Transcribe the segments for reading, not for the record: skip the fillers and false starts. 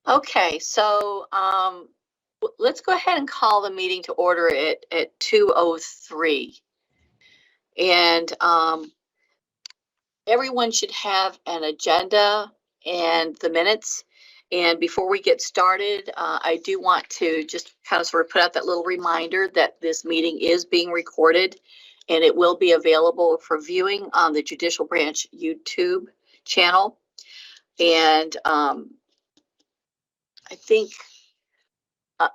Okay, so let's go ahead and call the meeting to order at 2:03. And everyone should have an agenda and the minutes. And before we get started, I do want to just kind of sort of put out that little reminder that this meeting is being recorded and it will be available for viewing on the Judicial Branch YouTube channel. And I think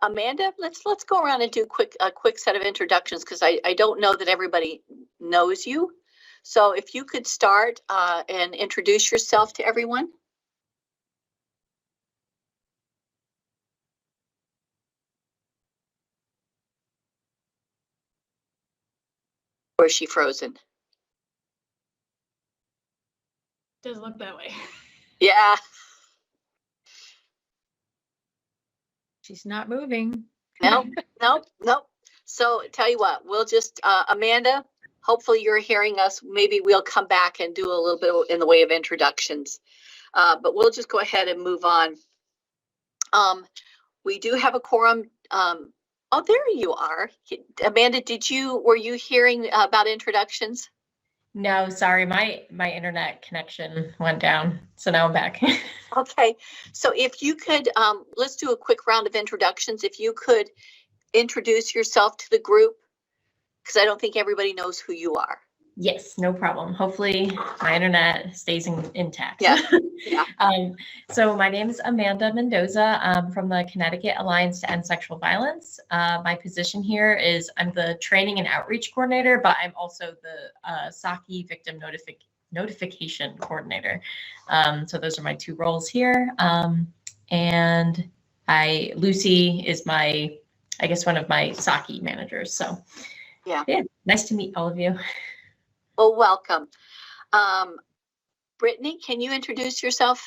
Amanda, let's go around and do a quick set of introductions because I don't know that everybody knows you. So if you could start and introduce yourself to everyone. Or is she frozen? Does look that way. Yeah. She's not moving. Nope. So tell you what, we'll just, Amanda, hopefully you're hearing us. Maybe we'll come back and do a little bit in the way of introductions. But we'll just go ahead and move on. We do have a quorum. Oh, there you are. Amanda, were you hearing about introductions? No, sorry, my internet connection went down, so now I'm back. Okay, so if you could, let's do a quick round of introductions. If you could introduce yourself to the group, because I don't think everybody knows who you are. Yes, no problem. Hopefully my internet stays intact. Yeah. So my name is Amanda Mendoza. I'm from the Connecticut Alliance to End Sexual Violence. My position here is I'm the training and outreach coordinator, but I'm also the S.A.F.E victim notification coordinator. So those are my two roles here. And Lucy is I guess one of my S.A.F.E managers. So yeah, nice to meet all of you. Well, welcome. Brittany, can you introduce yourself?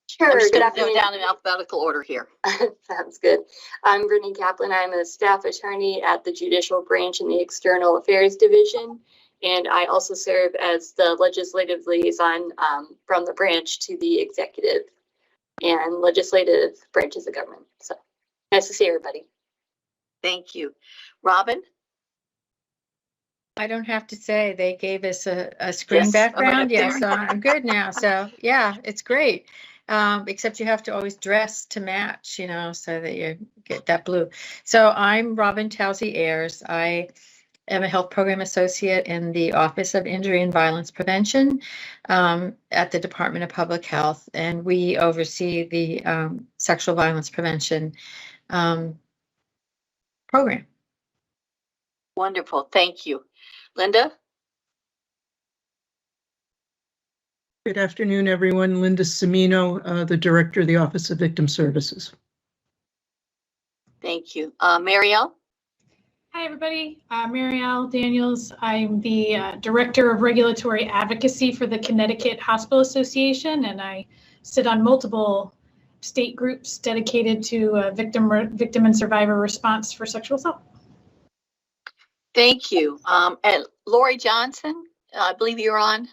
Sure. I'm just Good going to go afternoon. down in alphabetical order here. Sounds good. I'm Brittany Kaplan. I'm a staff attorney at the Judicial Branch in the External Affairs Division, and I also serve as the legislative liaison from the branch to the executive and legislative branches of government. So nice to see everybody. Thank you. Robin? I don't have to say, they gave us a screen Yes, background. okay. Yeah, so I'm good now. So yeah, it's great. Except you have to always dress to match, so that you get that blue. So I'm Robin Towsey Ayers. I am a health program associate in the Office of Injury and Violence Prevention at the Department of Public Health, and we oversee the sexual violence prevention program. Wonderful. Thank you. Linda? Good afternoon, everyone. Linda Semino, the Director of the Office of Victim Services. Thank you. Marielle? Hi, everybody. Marielle Daniels. I'm the Director of Regulatory Advocacy for the Connecticut Hospital Association, and I sit on multiple state groups dedicated to victim and survivor response for sexual assault. Thank you. And Lori Johnson, I believe you're on.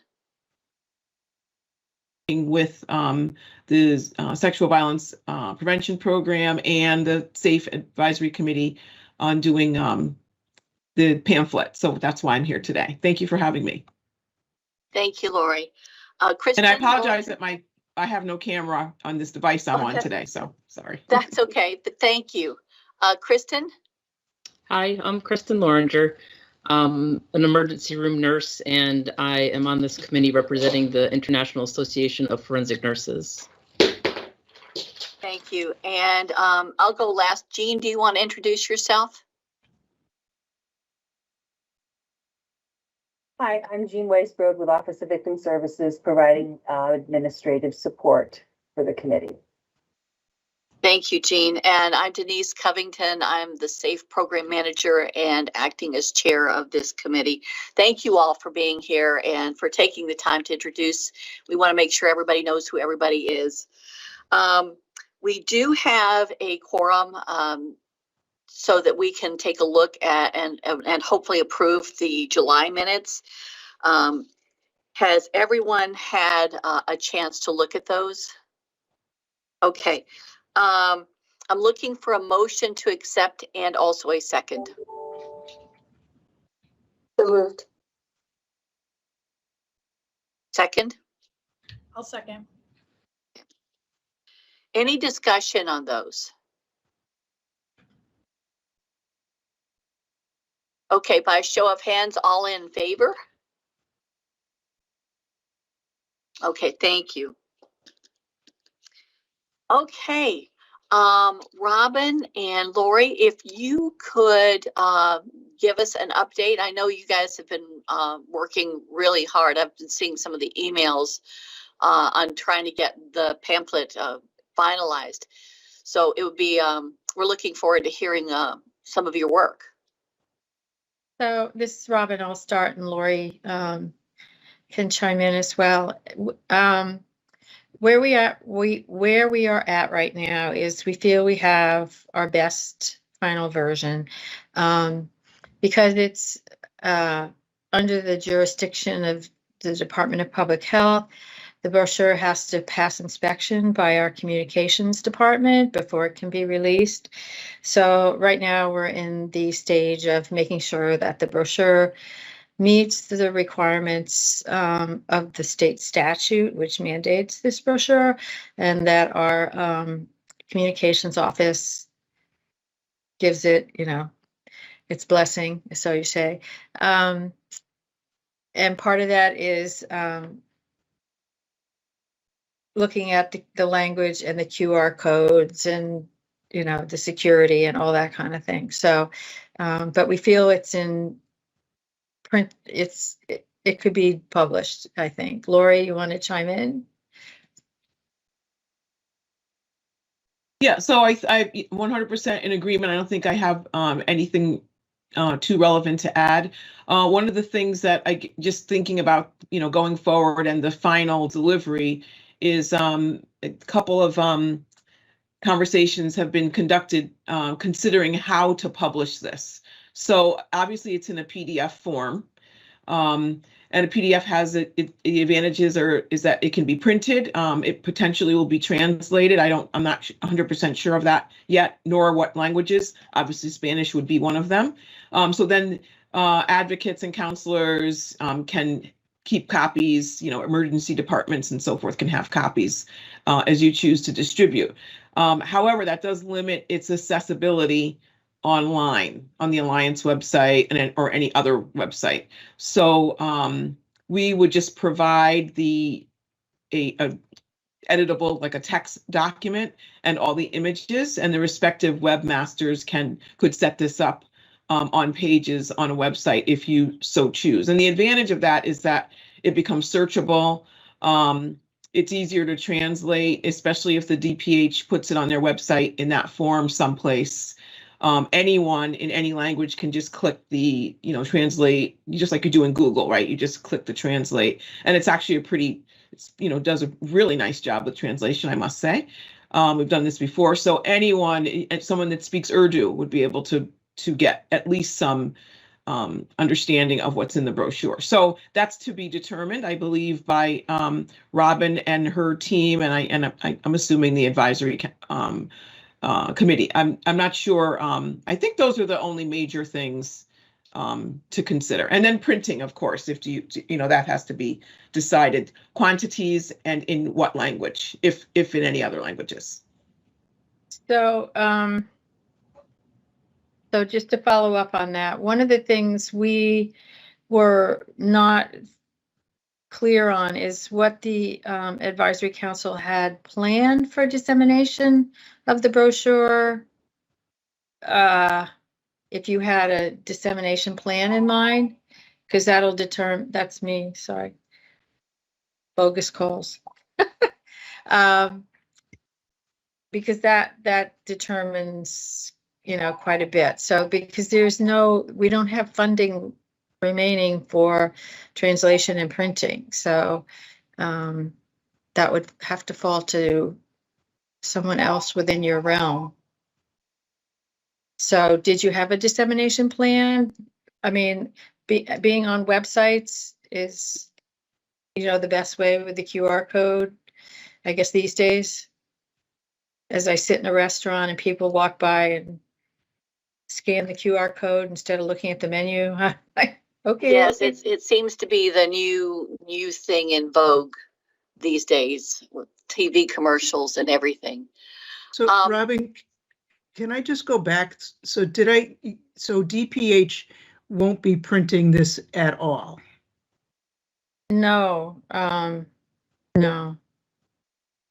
With the Sexual Violence Prevention Program and the S.A.F.E Advisory Committee on doing the pamphlet. So that's why I'm here today. Thank you for having me. Thank you, Lori. Kristen? And I apologize that I have no camera on this device I'm on today, so sorry. That's okay, but thank you. Kristen? Hi, I'm Kristen Loringer. I'm an emergency room nurse, and I am on this committee representing the International Association of Forensic Nurses. Thank you. And I'll go last. Jean, do you want to introduce yourself? Hi, I'm Jean Weisbrod with Office of Victim Services, providing administrative support for the committee. Thank you, Jean. And I'm Denise Covington. I'm the S.A.F.E Program Manager and acting as chair of this committee. Thank you all for being here and for taking the time to introduce. We want to make sure everybody knows who everybody is. We do have a quorum so that we can take a look at and hopefully approve the July minutes. Has everyone had a chance to look at those? Okay. I'm looking for a motion to accept and also a second. So moved. Second, I'll second. any discussion on those? Okay, by show of hands, all in favor? Okay, thank you. Okay, Robin and Lori, if you could give us an update. I know you guys have been working really hard. I've been seeing some of the emails on trying to get the pamphlet finalized. So it would be, we're looking forward to hearing some of your work. So this is Robin. I'll start, and Lori can chime in as well. Where we are at right now is we feel we have our best final version, because it's under the jurisdiction of the Department of Public Health. The brochure has to pass inspection by our communications department before it can be released. So right now we're in the stage of making sure that the brochure meets the requirements of the state statute, which mandates this brochure, and that our communications office gives it, its blessing, so you say. And part of that is looking at the language and the QR codes and, the security and all that kind of thing. So, but we feel it's in print, it could be published, I think. Lori, you want to chime in? Yeah, so I 100% in agreement. I don't think I have anything too relevant to add. One of the things that I just thinking about, going forward and the final delivery is a couple of conversations have been conducted considering how to publish this. So obviously it's in a PDF form. And a PDF has the advantages is that it can be printed. It potentially will be translated. I'm not 100% sure of that yet, nor what languages. Obviously, Spanish would be one of them. So then advocates and counselors can keep copies. Emergency departments and so forth can have copies as you choose to distribute. However, that does limit its accessibility online on the Alliance website or any other website. So we would just provide a editable, like a text document, and all the images, and the respective webmasters could set this up on pages on a website if you so choose. And the advantage of that is that it becomes searchable. It's easier to translate, especially if the DPH puts it on their website in that form someplace. Anyone in any language can just click the, translate, just like you do in Google, right? You just click the translate, and it's actually does a really nice job with translation, I must say. We've done this before, so someone that speaks Urdu would be able to get at least some understanding of what's in the brochure. So that's to be determined, I believe, by Robin and her team, and I'm assuming the advisory committee. I'm not sure. I think those are the only major things to consider. And then printing, of course, if that has to be decided. Quantities and in what language, if in any other languages. So, so just to follow up on that, one of the things we were not clear on is what the advisory council had planned for dissemination of the brochure. If you had a dissemination plan in mind, because that'll determine, that's me, sorry. Bogus calls. Because that determines, quite a bit. So because we don't have funding remaining for translation and printing. So that would have to fall to someone else within your realm. So did you have a dissemination plan? I mean, being on websites is, the best way with the QR code, I guess, these days. as I sit in a restaurant and people walk by and scan the QR code instead of looking at the menu. Okay. Yes, okay. it seems to be the new thing in vogue these days with TV commercials and everything. So Robin, can I just go back? So so DPH won't be printing this at all? No, no.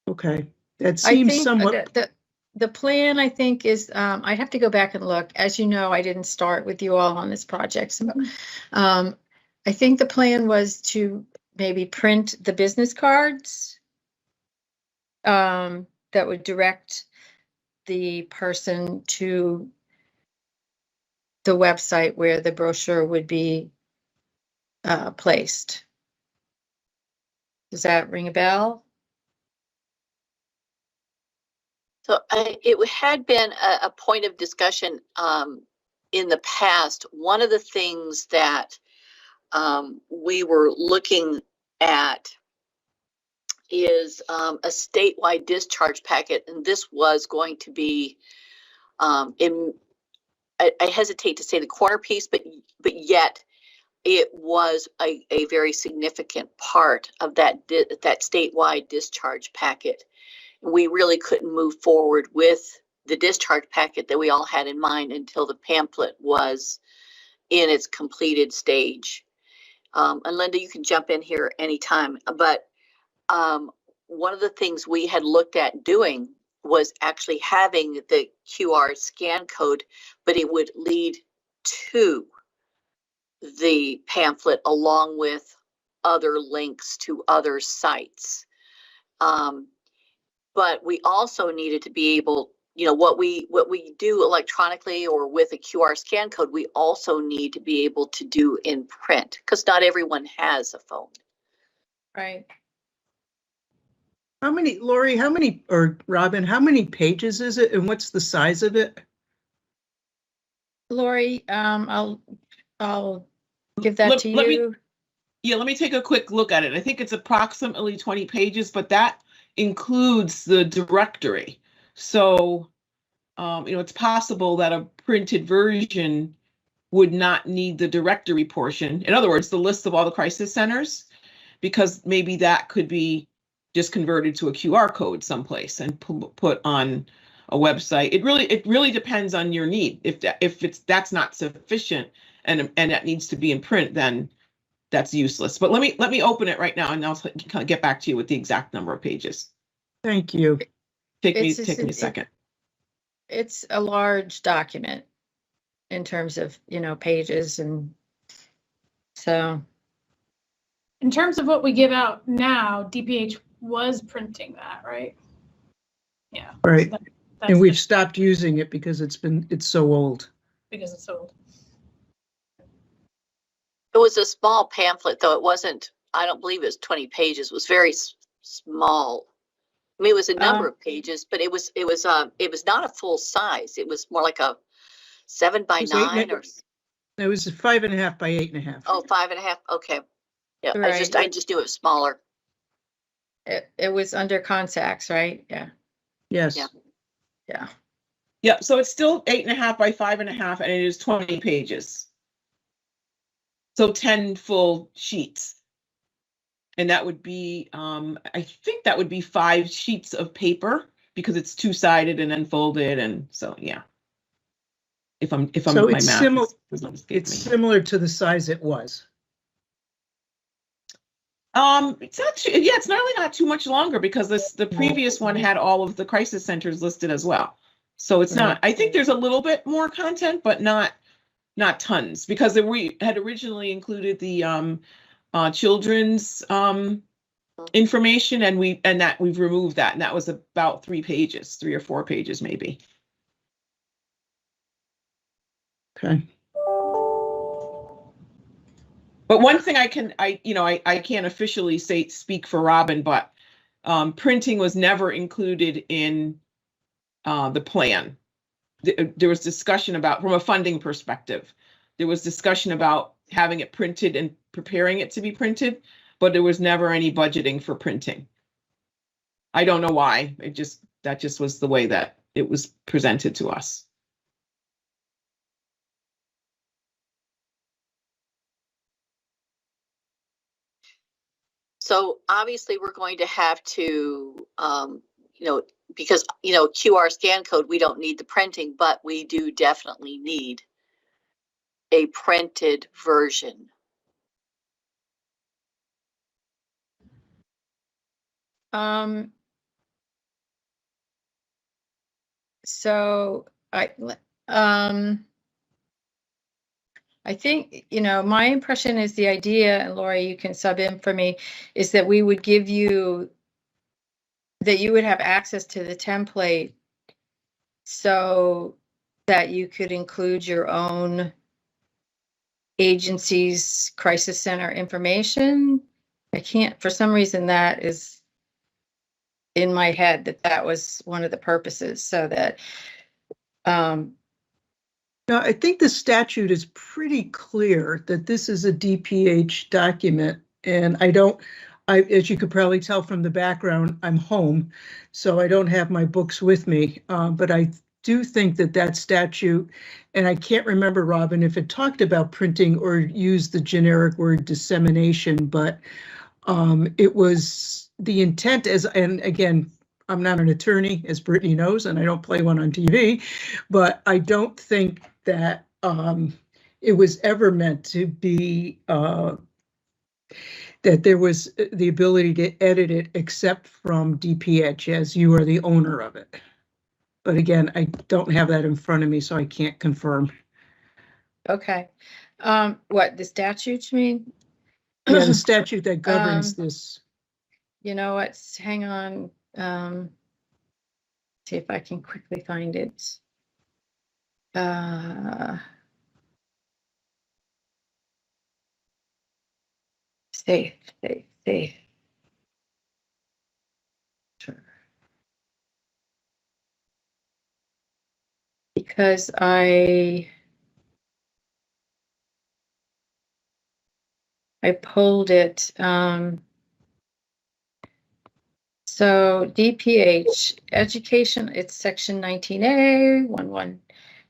Okay, that I seems think somewhat. the plan, I think, is I'd have to go back and look. As you know, I didn't start with you all on this project. So I think the plan was to maybe print the business cards that would direct the person to the website where the brochure would be placed. Does that ring a bell? So it had been a point of discussion in the past. One of the things that we were looking at is a statewide discharge packet, and this was going to be I hesitate to say the corner piece, but yet it was a very significant part of that statewide discharge packet. We really couldn't move forward with the discharge packet that we all had in mind until the pamphlet was in its completed stage. And Linda, you can jump in here anytime, but one of the things we had looked at doing was actually having the QR scan code, but it would lead to the pamphlet along with other links to other sites. But we also needed to be able, what we do electronically or with a QR scan code, we also need to be able to do in print because not everyone has a phone. Right. Lori, or Robin, how many pages is it and what's the size of it? Lori, I'll give that to you. Let me take a quick look at it. I think it's approximately 20 pages, but that includes the directory. So, it's possible that a printed version would not need the directory portion. In other words, the list of all the crisis centers, because maybe that could be just converted to a QR code someplace and put on a website. It really depends on your need. If that's not sufficient and that needs to be in print, then that's useless. But let me open it right now and I'll get back to you with the exact number of pages. Thank you. Take me a second. It's a large document in terms of, pages, and so. In terms of what we give out now, DPH was printing that, right? Yeah. Right. So and we've stopped using it because it's so old. Because it's so old. It was a small pamphlet, though. It wasn't, I don't believe it was 20 pages. It was very small. I mean, it was a number of pages, but it was not a full size. It was more like a 7 by 9 or. It was 5.5 by 8.5. Oh, 5.5. Okay. Yeah, Right. I just knew it was smaller. It was under contacts, right? Yeah. Yes. Yeah. Yeah. So it's still 8.5 by 5.5, and it is 20 pages. So 10 full sheets. And that would be, I think that would be 5 sheets of paper because it's 2-sided and then folded, and so yeah. If I'm So my it's math. It's similar to the size it was. It's not too, it's really not too much longer because the previous one had all of the crisis centers listed as well. So it's not, I think there's a little bit more content, but not tons, because we had originally included the children's information, and we've removed that, and that was about 3 or 4 pages maybe. Okay. But one thing I can't officially speak for Robin, but printing was never included in the plan. There was discussion about, from a funding perspective, there was discussion about having it printed and preparing it to be printed, but there was never any budgeting for printing. I don't know why. That just was the way that it was presented to us. So obviously we're going to have to, because, QR scan code, we don't need the printing, but we do definitely need a printed version. So I think, my impression is the idea, and Laura, you can sub in for me, is that we would give you, that you would have access to the template so that you could include your own agency's crisis center information. I can't, for some reason, that is in my head that was one of the purposes, so that Now, I think the statute is pretty clear that this is a DPH document, and as you could probably tell from the background, I'm home, so I don't have my books with me, but I do think that statute, and I can't remember, Robin, if it talked about printing or used the generic word dissemination, but it was the intent and again, I'm not an attorney, as Brittany knows, and I don't play one on TV, but I don't think that it was ever meant to be that there was the ability to edit it except from DPH, as you are the owner of it. But again, I don't have that in front of me, so I can't confirm. Okay. What, the statutes mean? Yeah, the statute that governs this. You know what? Hang on. See if I can quickly find it. S.A.F.E. Sure. Because I pulled it. So DPH, education, it's section 19A,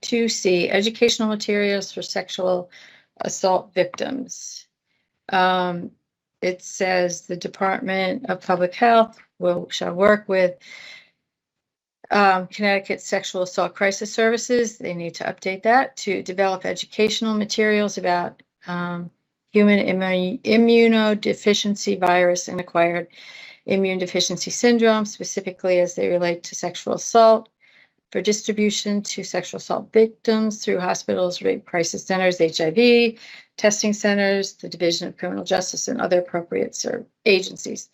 112C, educational materials for sexual assault victims. It says the Department of Public Health shall work with Connecticut Sexual Assault Crisis Services. They need to update that to develop educational materials about human immunodeficiency virus and acquired immune deficiency syndrome, specifically as they relate to sexual assault, for distribution to sexual assault victims through hospitals, rape crisis centers, HIV, testing centers, the Division of Criminal Justice, and other appropriate agencies.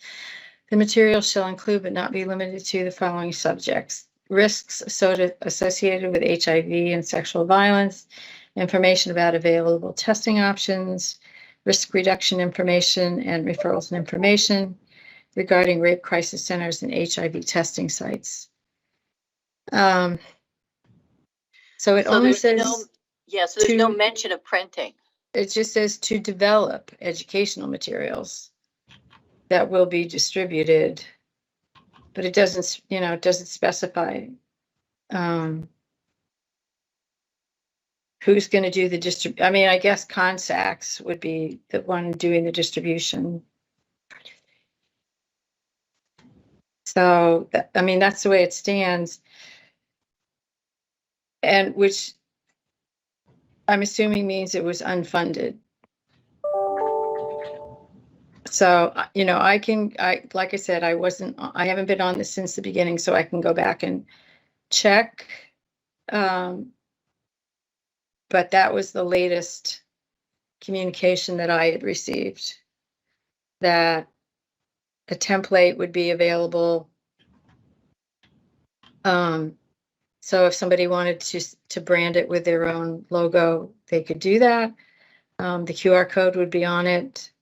The material shall include, but not be limited to, the following subjects: risks associated with HIV and sexual violence, information about available testing options, risk reduction information, and referrals and information regarding rape crisis centers and HIV testing sites. So it only says so there's no mention of printing. It just says to develop educational materials that will be distributed, but it doesn't, it doesn't specify who's going to do the distribution. I mean, I guess Consax would be the one doing the distribution. So, I mean, that's the way it stands. And which I'm assuming means it was unfunded. So, like I said, I haven't been on this since the beginning, so I can go back and check. But that was the latest communication that I had received, that a template would be available. So if somebody wanted to brand it with their own logo, they could do that. The QR code would be on it.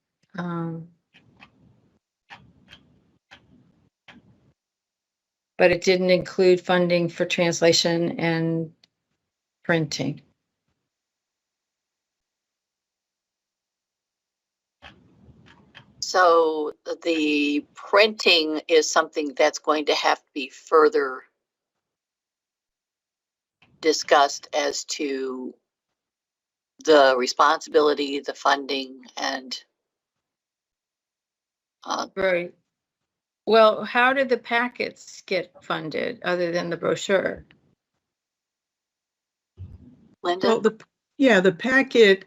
But it didn't include funding for translation and printing. So the printing is something that's going to have to be further discussed as to the responsibility, the funding, and Right. Well, how did the packets get funded other than the brochure? Linda? Well, the packet,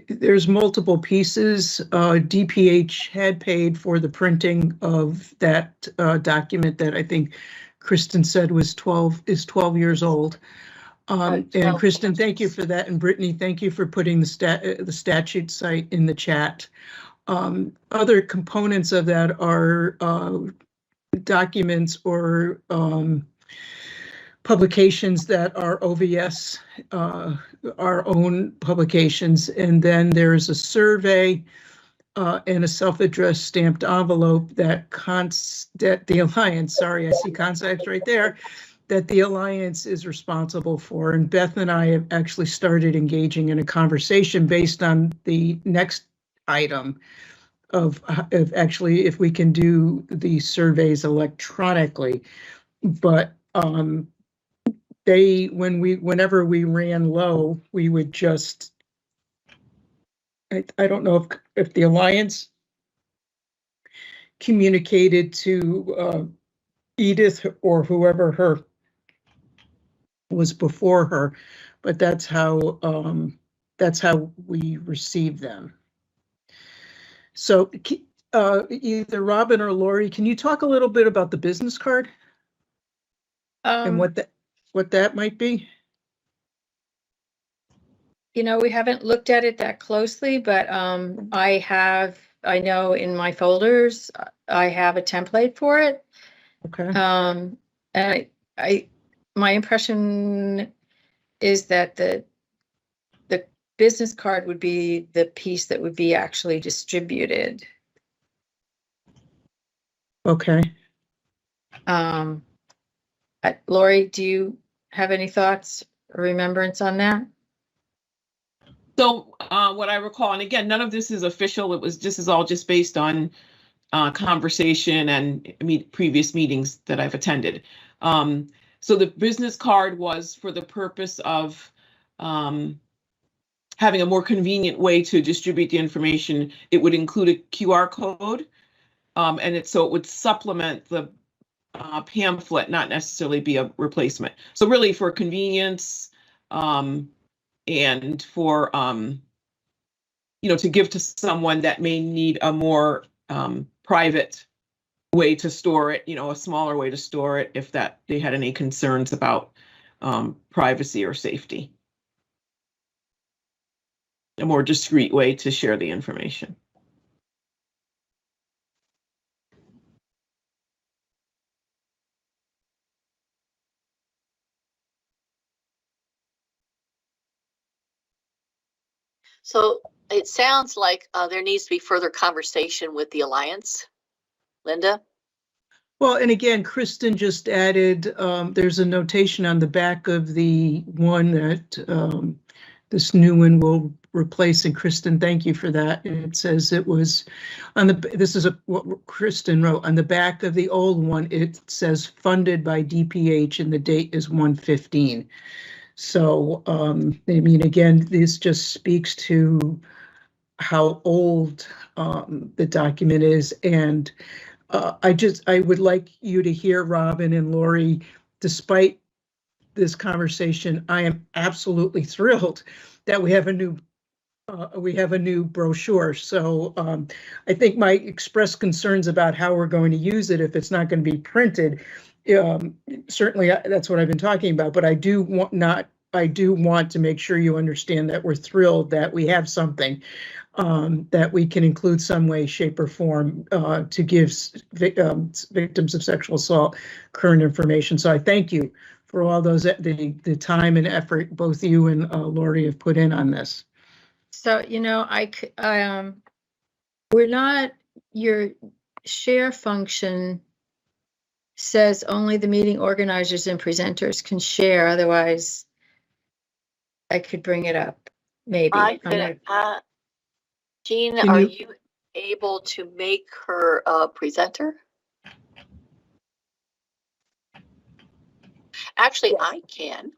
there's multiple pieces. DPH had paid for the printing of that document that I think Kristen said is 12 years old. And Kristen, thank you for that. And Brittany, thank you for putting the statute site in the chat. Other components of that are documents or publications that are OVS, our own publications. And then there's a survey and a self-addressed stamped envelope that the Alliance, sorry, I see concepts right there, that the Alliance is responsible for. And Beth and I have actually started engaging in a conversation based on the next item of actually if we can do the surveys electronically. But whenever we ran low, we would just, I don't know if the Alliance communicated to Edith or whoever her was before her, but that's how we received them. So either Robin or Lori, can you talk a little bit about the business card and what that might be? You know, we haven't looked at it that closely, but I know in my folders, I have a template for it. Okay. And my impression is that the business card would be the piece that would be actually distributed. Okay. Lori, do you have any thoughts or remembrance on that? So what I recall, and again, none of this is official. This is all just based on conversation and previous meetings that I've attended. So the business card was for the purpose of having a more convenient way to distribute the information. It would include a QR code, and so it would supplement the pamphlet, not necessarily be a replacement. So really for convenience, and for to give to someone that may need a more private way to store it, a smaller way to store it if they had any concerns about privacy or safety. A more discreet way to share the information. So it sounds like there needs to be further conversation with the Alliance. Linda? Well, and again, Kristen just added, there's a notation on the back of the one that this new one will replace. And Kristen, thank you for that. And it says it was this is what Kristen wrote on the back of the old one. It says funded by DPH and the date is 1/15. So, again, this just speaks to how old the document is. And I would like you to hear, Robin and Lori, despite this conversation, I am absolutely thrilled that we have a new brochure. So I think my expressed concerns about how we're going to use it if it's not going to be printed, certainly that's what I've been talking about. But I do want to make sure you understand that we're thrilled that we have something that we can include some way, shape, or form to give victims of sexual assault current information. So I thank you for all those the time and effort both you and Lori have put in on this. So we're not, your share function says only the meeting organizers and presenters can share. Otherwise, I could bring it up. Maybe. Jean, are you able to make her a presenter? Actually, Yes. I can.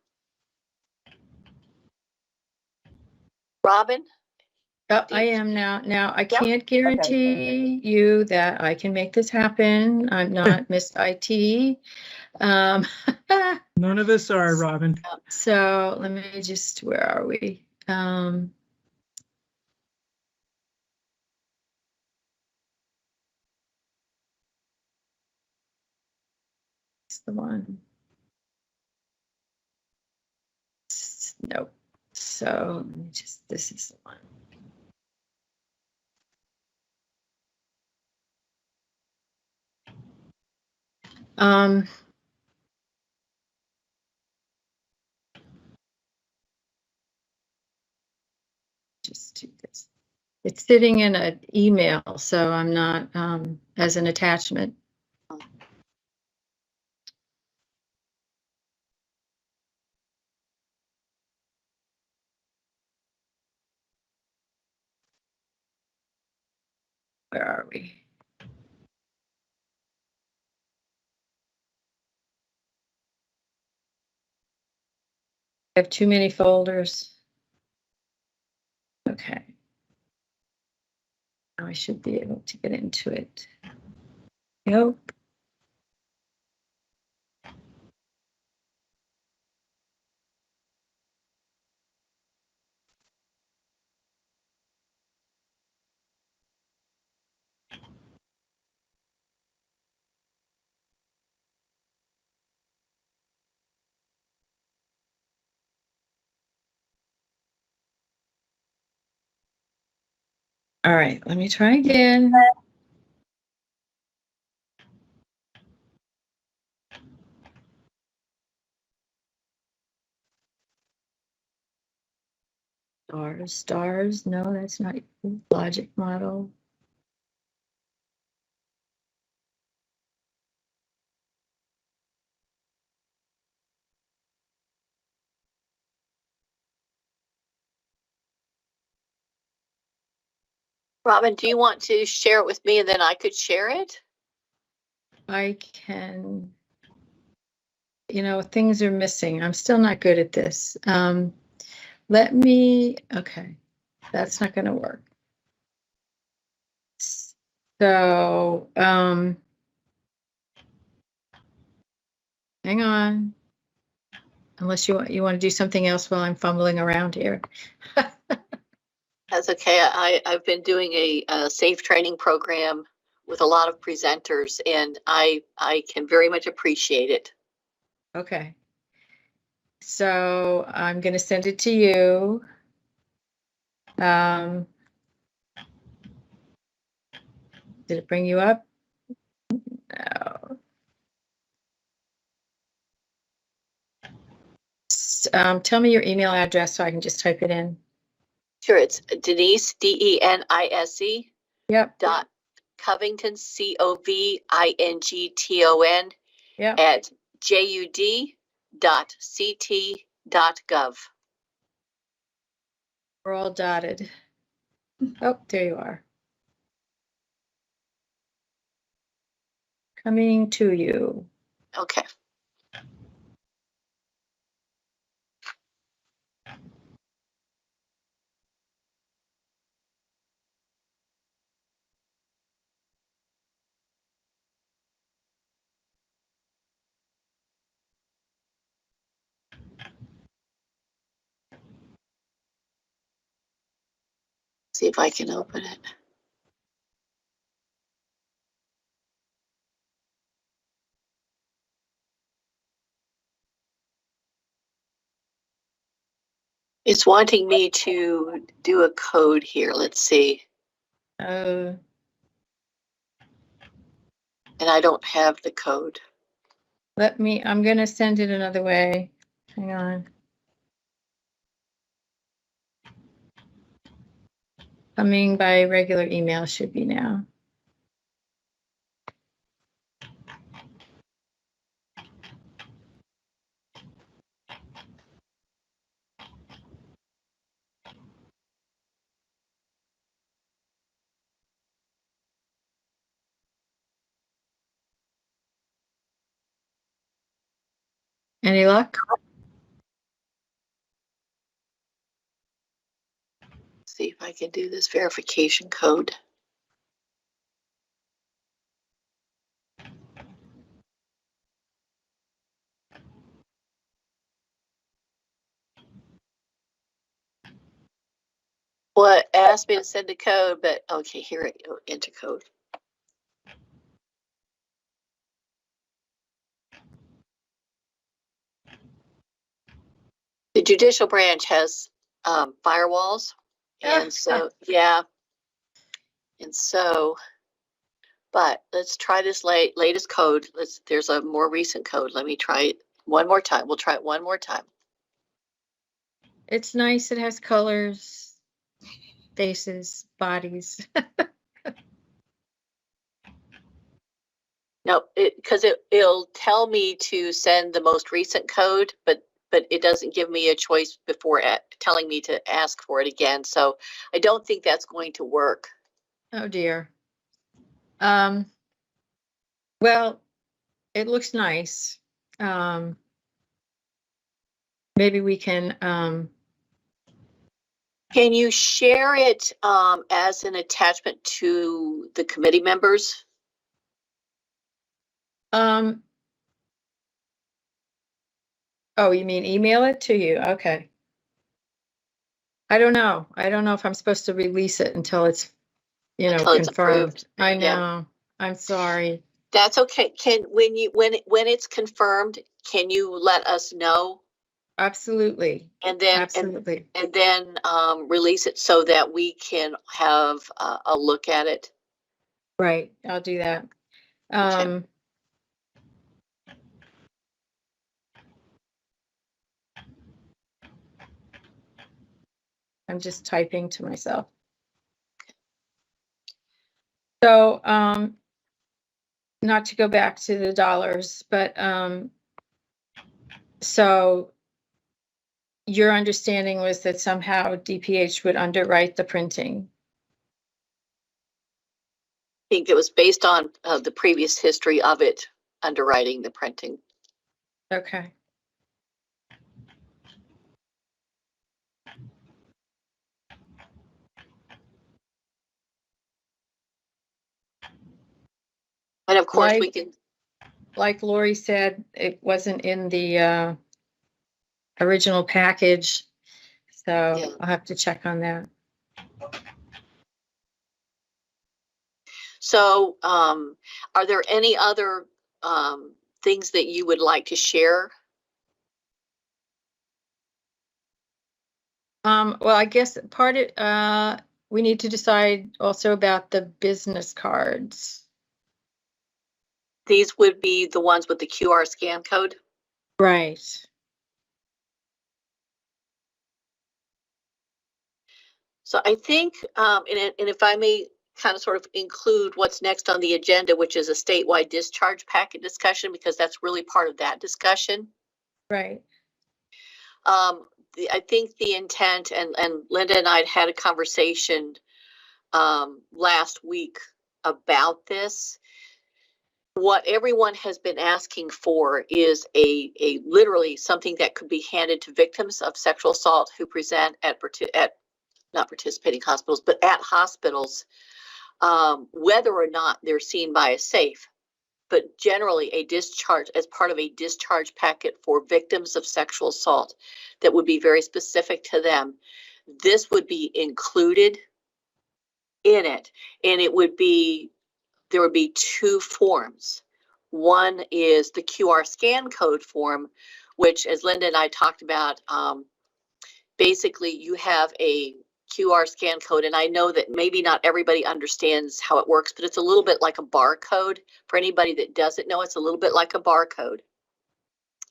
Robin? Oh, I am now. Now, I Yep. can't guarantee you that I can make this happen. I'm not Miss IT. Um, None of us are, Robin. so let me just, where are we? It's the one. Nope. So let me just, this is the one. Just do this. It's sitting in an email, so I'm not as an attachment. Where are we? I have too many folders. Okay. Now I should be able to get into it. Nope. All right, let me try again. Stars. No, that's not logic model. Robin, do you want to share it with me and then I could share it? I can, things are missing. I'm still not good at this. Let me, okay, that's not going to work. So, hang on. Unless you want to do something else while I'm fumbling around here. That's okay. I've been doing a SAFE training program with a lot of presenters, and I can very much appreciate it. Okay. So I'm going to send it to you. Did it bring you up? No. Tell me your email address so I can just type it in. Sure, it's Denise, DENISE. Yep. Dot Covington, COVINGTON. Yep. At JUD.CT.gov. We're all dotted. Oh, there you are. Coming to you. Okay. See if I can open it. It's wanting me to do a code here. Let's see. Oh. And I don't have the code. I'm going to send it another way. Hang on. Coming by regular email should be now. Any luck? See if I can do this verification code. Well, it asked me to send a code, but okay, here it go, enter code. The judicial branch has firewalls, and so yeah, and so. But let's try this latest code. There's a more recent code. Let me try it one more time. We'll try it one more time. It's nice. It has colors, faces, bodies. No, because it'll tell me to send the most recent code, but it doesn't give me a choice before telling me to ask for it again. So I don't think that's going to work. Oh dear. Well, it looks nice. Maybe we can. Can you share it as an attachment to the committee members? Oh, you mean email it to you? Okay. I don't know. I don't know if I'm supposed to release it until it's, Until it's confirmed. approved. I know. Yeah. I'm sorry. That's okay. When it's confirmed, can you let us know? Absolutely. And then Absolutely. and then release it so that we can have a look at it. Right. I'll do that. Okay. I'm just typing to myself. So, not to go back to the dollars, but so your understanding was that somehow DPH would underwrite the printing. I think it was based on the previous history of it underwriting the printing. Okay. And of course we can. Like Lori said, it wasn't in the original package, so Yeah. I'll have to check on that. So are there any other things that you would like to share? Well, I guess part of we need to decide also about the business cards. These would be the ones with the QR scan code? Right. So I think, and if I may kind of sort of include what's next on the agenda, which is a statewide discharge packet discussion, because that's really part of that discussion. Right. I think the intent, and Linda and I had a conversation last week about this. What everyone has been asking for is a literally something that could be handed to victims of sexual assault who present at not participating hospitals, but at hospitals, whether or not they're seen by a S.A.F.E, but generally a discharge as part of a discharge packet for victims of sexual assault that would be very specific to them. This would be included in it, and there would be two forms. One is the QR scan code form, which, as Linda and I talked about, basically you have a QR scan code, and I know that maybe not everybody understands how it works, but it's a little bit like a barcode. For anybody that doesn't know, it's a little bit like a barcode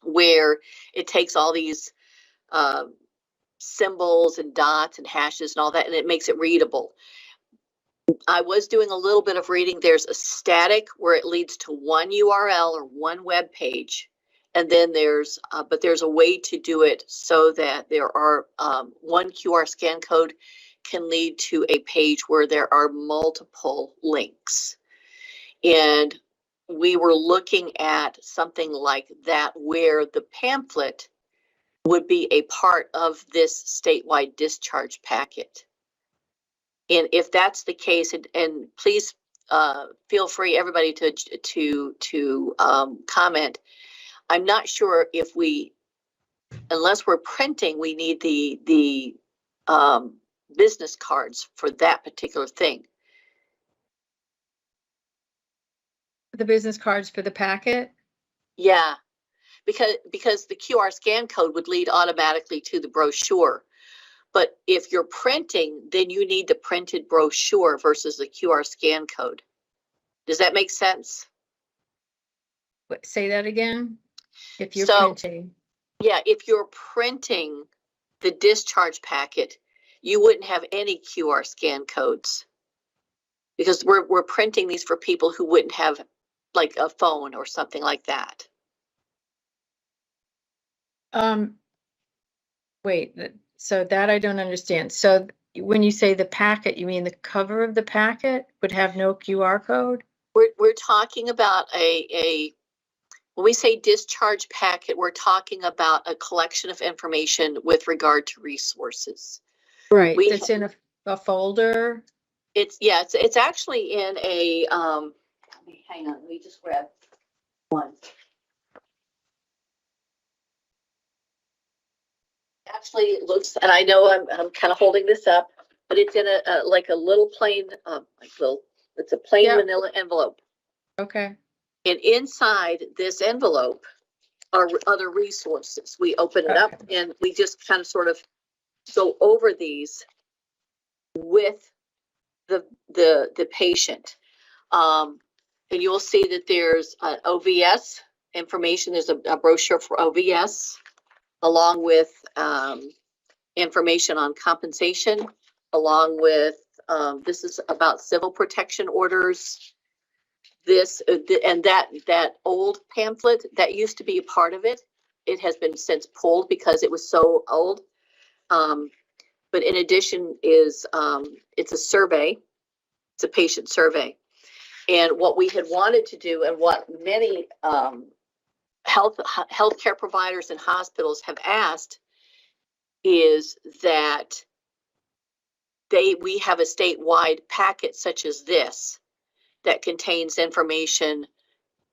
where it takes all these symbols and dots and hashes and all that, and it makes it readable. I was doing a little bit of reading. There's a static where it leads to one URL or one web page. And then there's a way to do it so that there are one QR scan code can lead to a page where there are multiple links. And we were looking at something like that where the pamphlet would be a part of this statewide discharge packet. And if that's the case, and please feel free, everybody, to comment. I'm not sure if we, unless we're printing, we need the business cards for that particular thing. The business cards for the packet? Yeah, because the QR scan code would lead automatically to the brochure. But if you're printing, then you need the printed brochure versus the QR scan code. Does that make sense? Say that again. If you're So, printing. yeah, if you're printing the discharge packet, you wouldn't have any QR scan codes because we're printing these for people who wouldn't have like a phone or something like that. Wait, so that I don't understand. So when you say the packet, you mean the cover of the packet would have no QR code? We're talking about when we say discharge packet, we're talking about a collection of information with regard to resources. Right, it's in a folder. It's actually in a hang on, let me just grab one. Actually, it looks, and I know I'm kind of holding this up, but it's in a like a little plain it's a plain manila envelope. Okay. And inside this envelope are other resources. We open it up and we just kind of sort of go over these with the patient. And you'll see that there's OVS information. There's a brochure for OVS along with information on compensation, along with this is about civil protection orders. This and that old pamphlet that used to be a part of it, it has been since pulled because it was so old. But in addition is it's a survey, it's a patient survey. And what we had wanted to do and what many healthcare providers and hospitals have asked is that we have a statewide packet such as this that contains information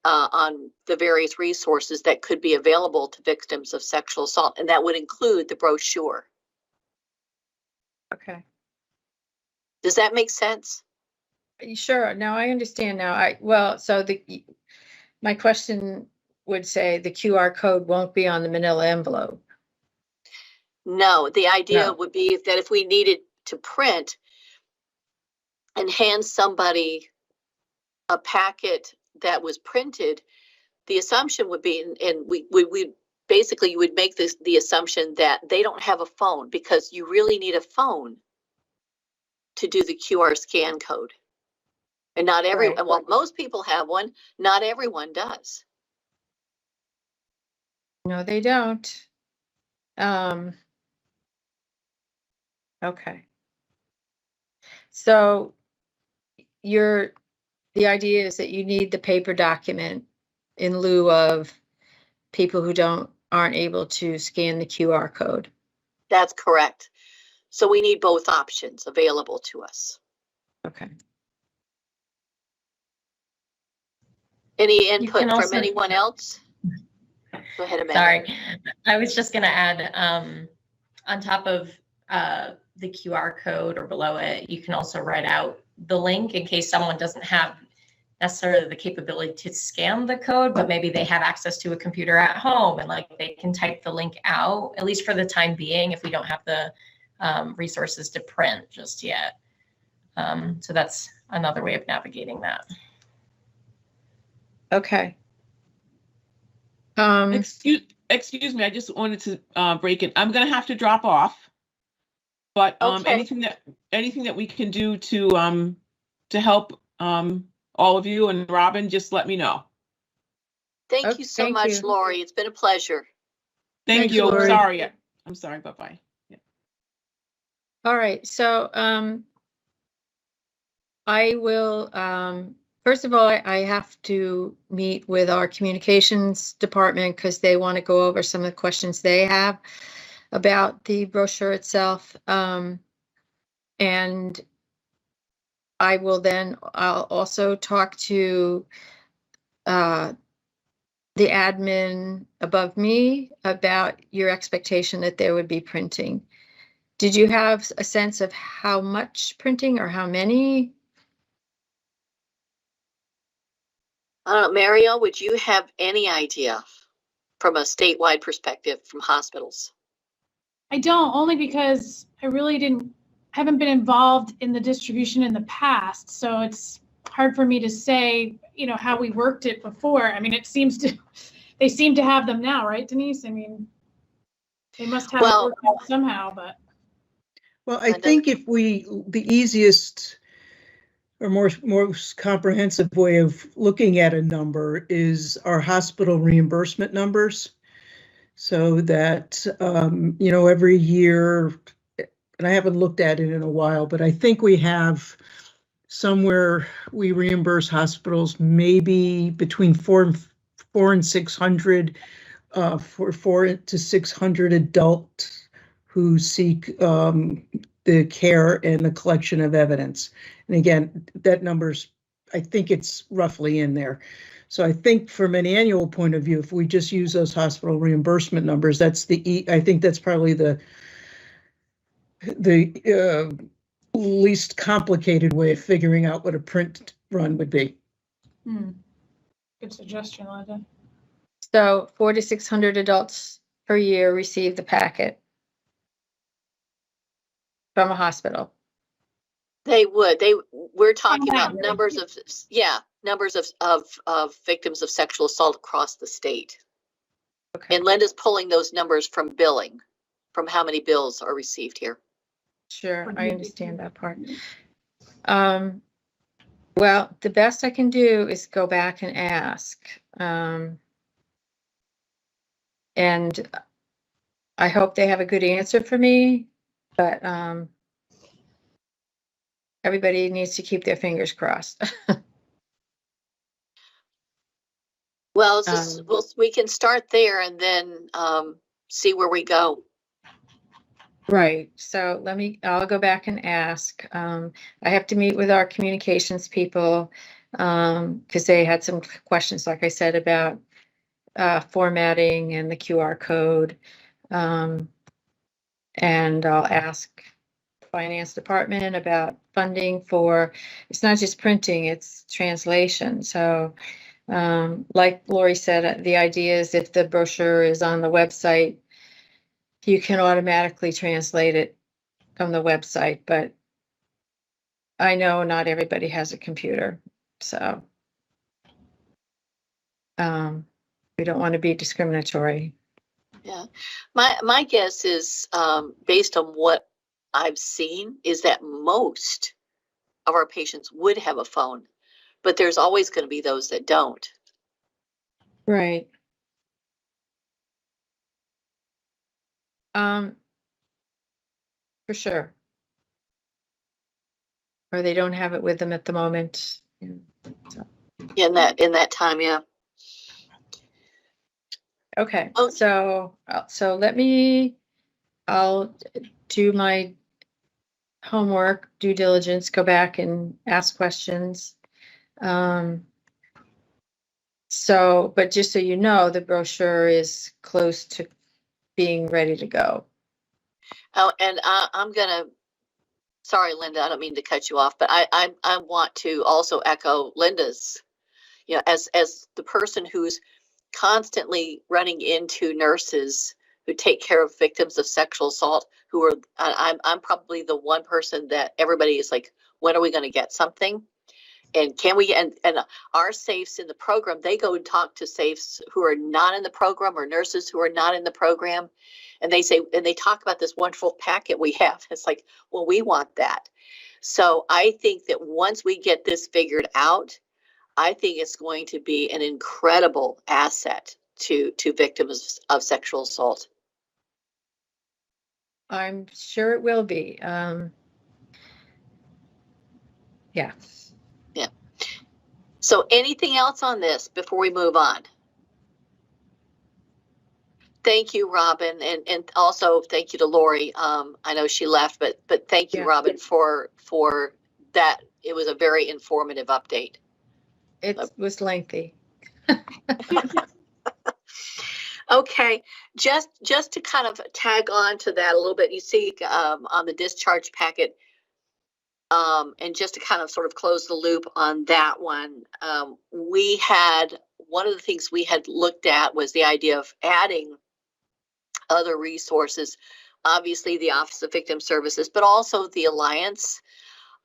on the various resources that could be available to victims of sexual assault, and that would include the brochure. Okay. Does that make sense? Sure. Now I understand now. So my question would say the QR code won't be on the manila envelope. No, the idea would be that if we needed to print and hand somebody a packet that was printed, the assumption would be, and we basically you would make the assumption that they don't have a phone because you really need a phone to do the QR scan code. And not everyone, well, most people have one, not everyone does. No, they don't. Okay. So the idea is that you need the paper document in lieu of people who aren't able to scan the QR code. That's correct. So we need both options available to us. Okay. Any input from anyone else? Go ahead, Amanda. Sorry, I was just going to add on top of the QR code or below it, you can also write out the link in case someone doesn't have necessarily the capability to scan the code, but maybe they have access to a computer at home and like they can type the link out, at least for the time being, if we don't have the resources to print just yet. So that's another way of navigating that. Okay. Excuse me, I just wanted to break in. I'm gonna have to drop off. But anything that we can do to help all of you and Robin, just let me know. Thank you so much, Lori. It's been a pleasure. Thank you. Lori. I'm sorry. Bye-bye. Yeah. All right. So I will first of all, I have to meet with our communications department because they want to go over some of the questions they have about the brochure itself. And I'll also talk to the admin above me about your expectation that there would be printing. Did you have a sense of how much printing or how many? Mariel, would you have any idea from a statewide perspective from hospitals? I don't, only because I really haven't been involved in the distribution in the past. So it's hard for me to say, how we worked it before. I mean, they seem to have them now, right, Denise? I mean, they must have it worked out somehow, but. Well, I think the easiest or most comprehensive way of looking at a number is our hospital reimbursement numbers. So that, every year, and I haven't looked at it in a while, but I think we have somewhere we reimburse hospitals maybe between 400 and 600 for 400 to 600 adults who seek the care and the collection of evidence. And again, that number's, I think it's roughly in there. So I think from an annual point of view, if we just use those hospital reimbursement numbers, I think that's probably the least complicated way of figuring out what a print run would be. Good suggestion, Linda. So 400 to 600 adults per year receive the packet from a hospital. They would. We're talking about numbers of victims of sexual assault across the state. Okay. And Linda's pulling those numbers from billing, from how many bills are received here. Sure, I understand that part. Well, the best I can do is go back and ask. And I hope they have a good answer for me, but everybody needs to keep their fingers crossed. Well, we can start there and then see where we go. Right. So I'll go back and ask. I have to meet with our communications people because they had some questions, like I said, about formatting and the QR code. And I'll ask the finance department about funding for, it's not just printing, it's translation. So like Lori said, the idea is if the brochure is on the website, you can automatically translate it from the website, but I know not everybody has a computer, so we don't want to be discriminatory. Yeah, my guess is based on what I've seen is that most of our patients would have a phone, but there's always going to be those that don't. Right. For sure. Or they don't have it with them at the moment. So. In that time, yeah. Okay. Oh. So I'll do my homework, due diligence, go back and ask questions. But just so you know, the brochure is close to being ready to go. Oh, and I'm gonna, sorry, Linda, I don't mean to cut you off, but I want to also echo Linda's, as the person who's constantly running into nurses who take care of victims of sexual assault, who are, I'm probably the one person that everybody is like, when are we going to get something? And can we, and our SAFEs in the program, they go and talk to SAFEs who are not in the program or nurses who are not in the program. And they say, and they talk about this wonderful packet we have. It's like, well, we want that. So I think that once we get this figured out, I think it's going to be an incredible asset to victims of sexual assault. I'm sure it will be. Yeah. Yeah. So anything else on this before we move on? Thank you, Robin, and also thank you to Lori. I know she left, but thank you, Yeah. Robin, for that. It was a very informative update. It was lengthy. Okay, just to kind of tag on to that a little bit, you see on the discharge packet, and just to kind of sort of close the loop on that one, we had, one of the things we had looked at was the idea of adding other resources, obviously the Office of Victim Services, but also the Alliance,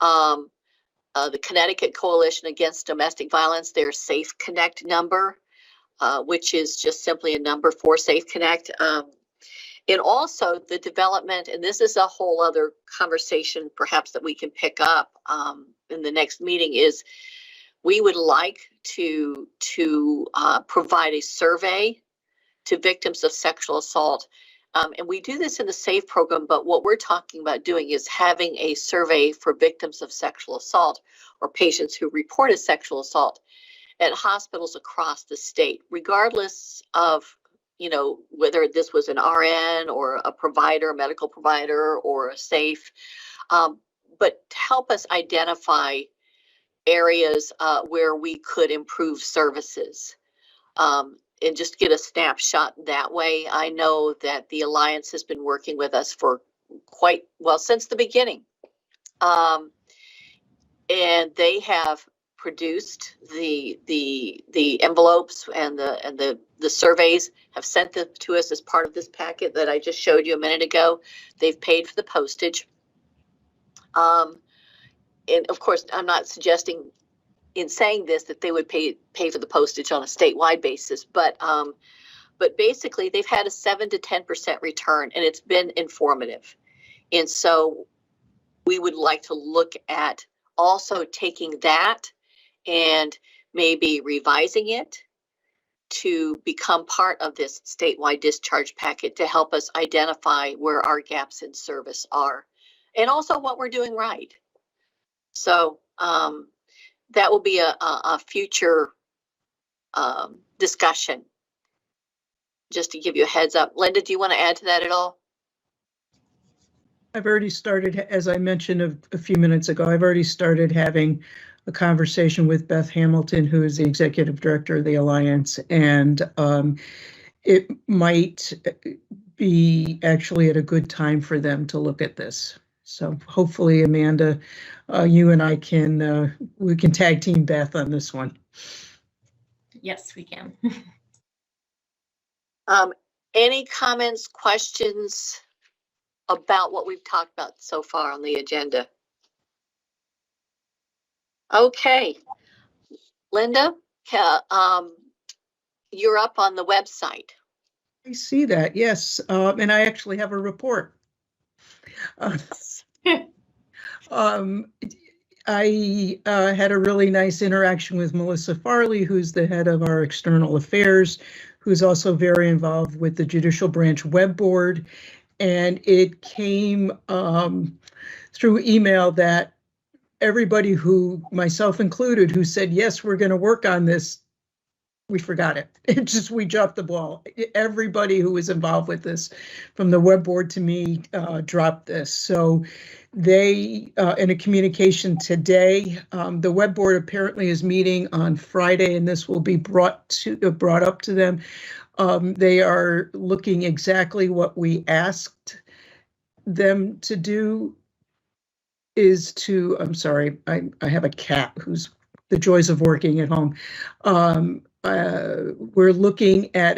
the Connecticut Coalition Against Domestic Violence, their Safe Connect number, which is just simply a number for Safe Connect. And also the development, and this is a whole other conversation perhaps that we can pick up in the next meeting, is we would like to provide a survey to victims of sexual assault. And we do this in the SAFE program, but what we're talking about doing is having a survey for victims of sexual assault or patients who reported sexual assault at hospitals across the state, regardless of, you know, whether this was an RN or a provider, a medical provider, or a SAFE, but to help us identify areas where we could improve services. And just get a snapshot that way. I know that the Alliance has been working with us for quite well since the beginning. And they have produced the envelopes and the surveys, have sent them to us as part of this packet that I just showed you a minute ago. They've paid for the postage. And of course, I'm not suggesting in saying this that they would pay for the postage on a statewide basis, but basically they've had a 7 to 10% return, and it's been informative. And so we would like to look at also taking that and maybe revising it to become part of this statewide discharge packet to help us identify where our gaps in service are and also what we're doing right. So that will be a future discussion, just to give you a heads up. Linda, do you want to add to that at all? I've already started, as I mentioned a few minutes ago, I've already started having a conversation with Beth Hamilton, who is the executive director of the Alliance, and it might be actually at a good time for them to look at this. So hopefully, Amanda, you and I we can tag team Beth on this one. Yes, we can. Any comments, questions about what we've talked about so far on the agenda? Okay, Linda, you're up on the website. I see that, yes, and I actually have a report. I had a really nice interaction with Melissa Farley, who's the head of our external affairs, who's also very involved with the Judicial Branch Web Board. And it came through email that everybody who, myself included, who said, yes, we're going to work on this, we forgot it. We dropped the ball. Everybody who was involved with this, from the web board to me, dropped this. So they, in a communication today, the web board apparently is meeting on Friday, and this will be brought up to them. They are looking exactly what we asked them to do is to, I'm sorry, I have a cat who's the joys of working at home. We're looking at,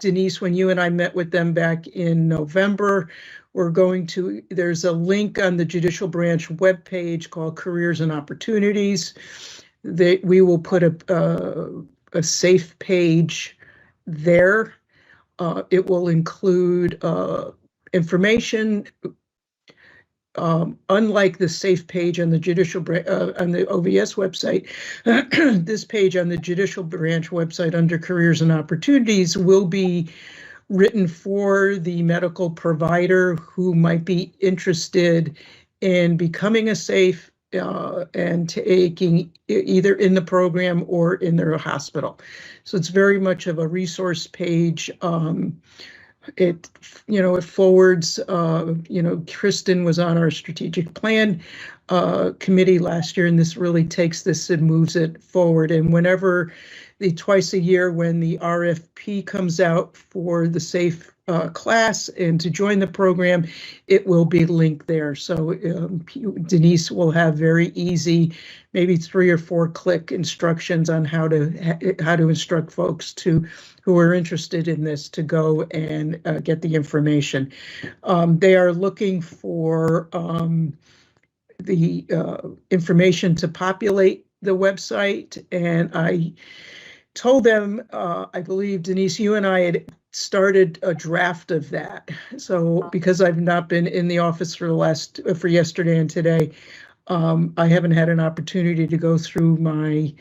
Denise, when you and I met with them back in November, there's a link on the Judicial Branch webpage called Careers and Opportunities. We will put a safe page there. It will include information. Unlike the SAFE page on the on the OVS website, this page on the Judicial Branch website under Careers and Opportunities will be written for the medical provider who might be interested in becoming a SAFE and taking either in the program or in their hospital. So it's very much of a resource page. It forwards, Kristen was on our strategic plan committee last year, and this really takes this and moves it forward. And whenever twice a year when the RFP comes out for the SAFE class and to join the program, it will be linked there. So Denise will have very easy, maybe 3 or 4 click instructions on how to instruct folks who are interested in this to go and get the information. They are looking for the information to populate the website, and I told them, I believe, Denise, you and I had started a draft of that. So because I've not been in the office for yesterday and today, I haven't had an opportunity to go through my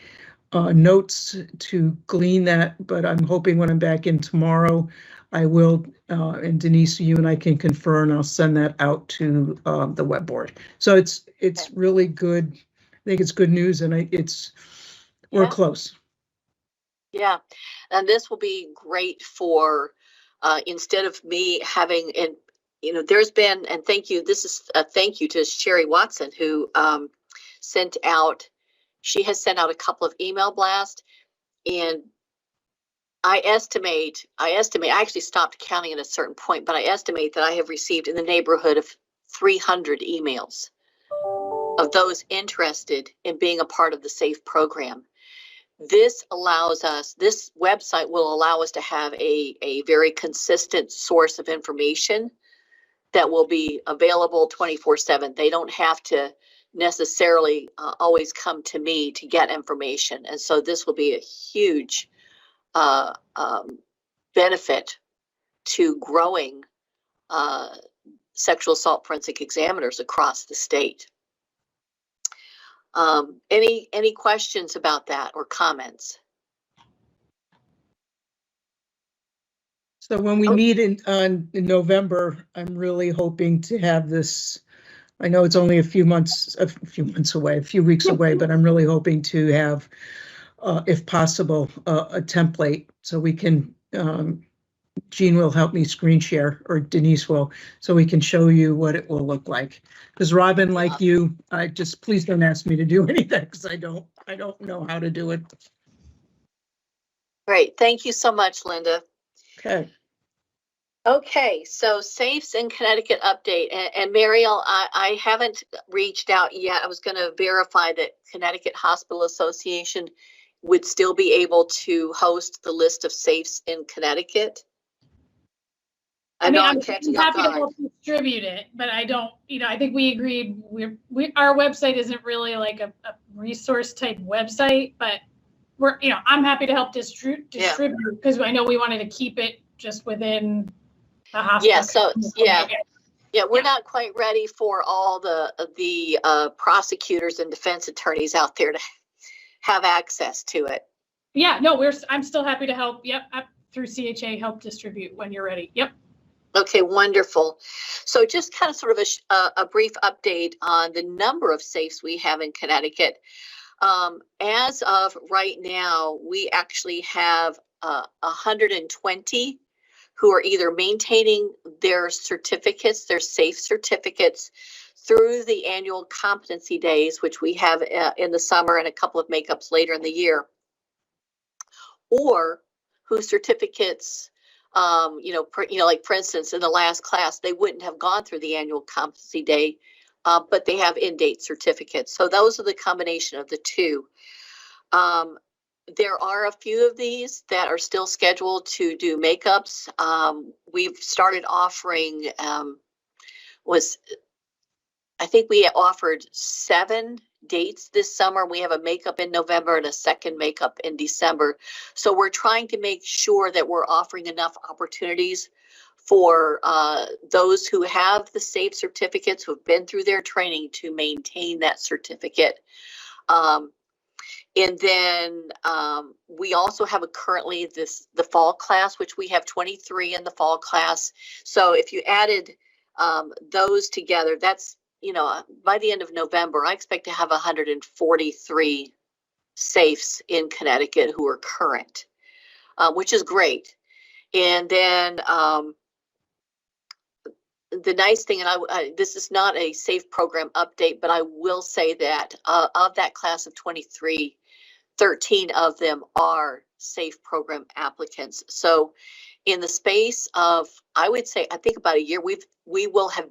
notes to glean that, but I'm hoping when I'm back in tomorrow, I will, and Denise, you and I can confer, and I'll send that out to the web board. So it's really good. I think it's good news, and we're close. Yeah, and this will be great for instead of me having, and there's been, and thank you. This is a thank you to Sherry Watson, who she has sent out a couple of email blasts, and I actually stopped counting at a certain point, but I estimate that I have received in the neighborhood of 300 emails of those interested in being a part of the SAFE program. This website will allow us to have a very consistent source of information that will be available 24/7. They don't have to necessarily always come to me to get information. And so this will be a huge benefit to growing sexual assault forensic examiners across the state. Any questions about that or comments? So when we meet in November, I'm really hoping to have this. I know it's only a few weeks away, but I'm really hoping to have, if possible, a template so we can, Jean will help me screen share, or Denise will, so we can show you what it will look like. Because Robin, like you, please don't ask me to do anything, because I don't know how to do it. Great, thank you so much, Linda. Okay. Okay, so SAFE's in Connecticut update, and Mariel, I haven't reached out yet. I was going to verify that Connecticut Hospital Association would still be able to host the list of SAFEs in Connecticut. I'm happy to help distribute it, but I don't, I think we agreed our website isn't really like a resource type website, but I'm happy to help distribute because I know we wanted to keep it just within the hospital. We're not quite ready for all the prosecutors and defense attorneys out there to have access to it. Yeah, no, I'm still happy to help. Yep, through CHA, help distribute when you're ready. Yep. Okay, wonderful. So just kind of sort of a brief update on the number of SAFEs we have in Connecticut. As of right now, we actually have 120 who are either maintaining their certificates, their SAFE certificates, through the annual competency days, which we have in the summer and a couple of makeups later in the year, or whose certificates, like for instance, in the last class, they wouldn't have gone through the annual competency day, but they have in-date certificates. So those are the combination of the two. There are a few of these that are still scheduled to do makeups. We've started offering, I think we offered 7 dates this summer. We have a makeup in November and a second makeup in December. So we're trying to make sure that we're offering enough opportunities for those who have the SAFE certificates, who have been through their training, to maintain that certificate. And then we also have currently the fall class, which we have 23 in the fall class. So if you added those together, that's by the end of November, I expect to have 143 SAFEs in Connecticut who are current, which is great. And then the nice thing, and this is not a SAFE program update, but I will say that of that class of 23, 13 of them are SAFE program applicants. So in the space of, I would say, I think about a year, we will have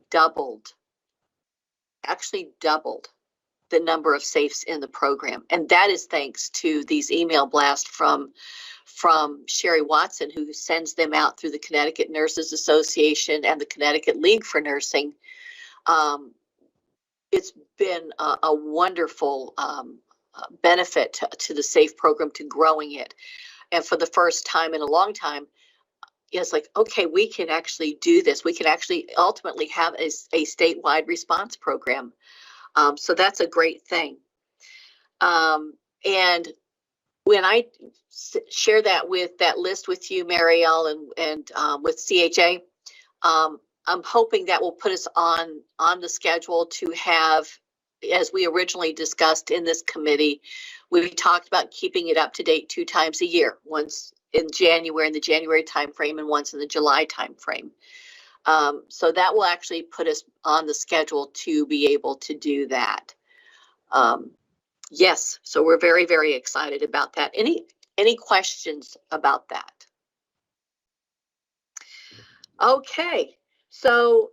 actually doubled the number of SAFEs in the program. And that is thanks to these email blasts from Sherry Watson, who sends them out through the Connecticut Nurses Association and the Connecticut League for Nursing. It's been a wonderful benefit to the SAFE program, to growing it. And for the first time in a long time, it's like, okay, we can actually do this. We can actually ultimately have a statewide response program. So that's a great thing. And when I share that list with you, Marielle, and with CHA, I'm hoping that will put us on the schedule to have, as we originally discussed in this committee, we talked about keeping it up to date 2 times a year, once in January, in the January timeframe, and once in the July timeframe. So that will actually put us on the schedule to be able to do that. Yes, so we're very, very excited about that. Any questions about that? Okay, so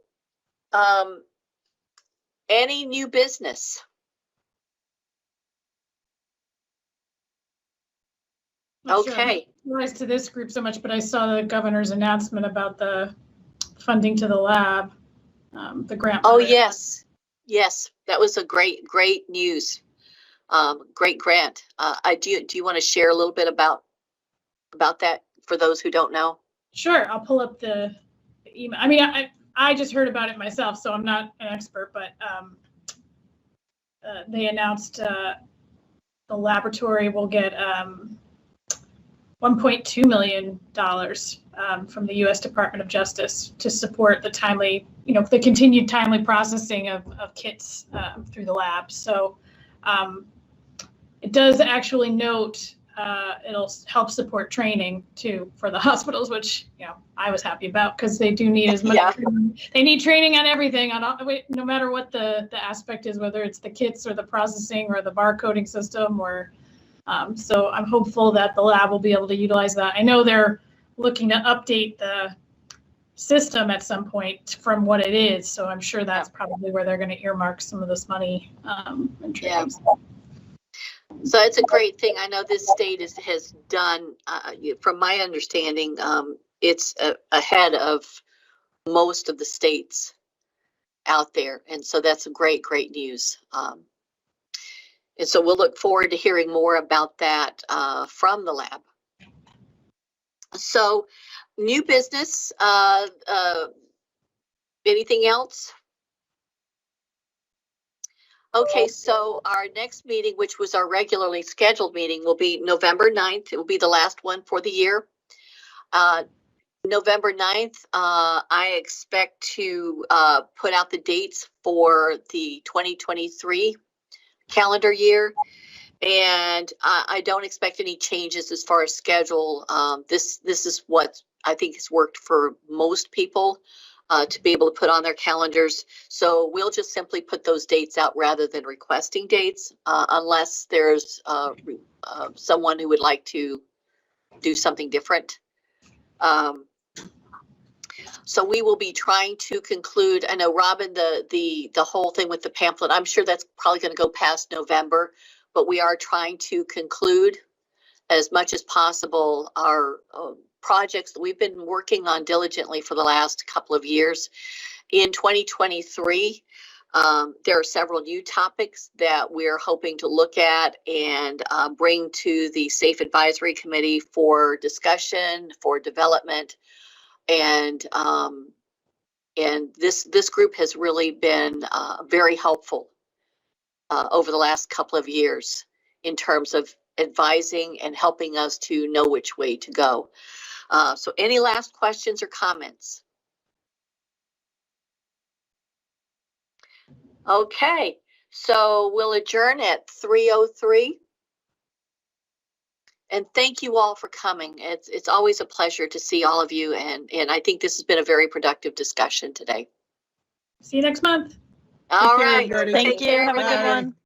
any new business? Okay. Rise to this group so much, but I saw the governor's announcement about the funding to the lab, the grant. Oh, yes. Yes, that was a great news. Great grant. Do you want to share a little bit about that for those who don't know? Sure, I'll pull up the email. I mean, I just heard about it myself, so I'm not an expert, but they announced the laboratory will get $1.2 million from the U.S. Department of Justice to support the timely, the continued timely processing of kits through the lab. So it does actually note it'll help support training too for the hospitals, which I was happy about, because they do need as much. Yeah. Training. They need training on everything, no matter what the aspect is, whether it's the kits or the processing or the barcoding system or. So I'm hopeful that the lab will be able to utilize that. I know they're looking to update the system at some point from what it is, so I'm sure that's probably where they're going to earmark some of this money. Yeah. So it's a great thing. I know this state has done, from my understanding, it's ahead of most of the states out there, and so that's a great news. And so we'll look forward to hearing more about that from the lab. So new business, anything else? Okay, so our next meeting, which was our regularly scheduled meeting, will be November 9th. It will be the last one for the year. November 9th, I expect to put out the dates for the 2023 calendar year. And I don't expect any changes as far as schedule. This is what I think has worked for most people to be able to put on their calendars. So we'll just simply put those dates out rather than requesting dates, unless there's someone who would like to do something different. So we will be trying to conclude. I know, Robin, the whole thing with the pamphlet, I'm sure that's probably going to go past November. But we are trying to conclude as much as possible our projects that we've been working on diligently for the last couple of years. In 2023, there are several new topics that we're hoping to look at and bring to the SAFE Advisory Committee for discussion, for development. And this group has really been very helpful over the last couple of years in terms of advising and helping us to know which way to go. So any last questions or comments? Okay, so we'll adjourn at 3:03. And thank you all for coming. It's always a pleasure to see all of you, and I think this has been a very productive discussion today. See you next month. All care, right, everybody. take Thank you. care, Have a good everybody. one.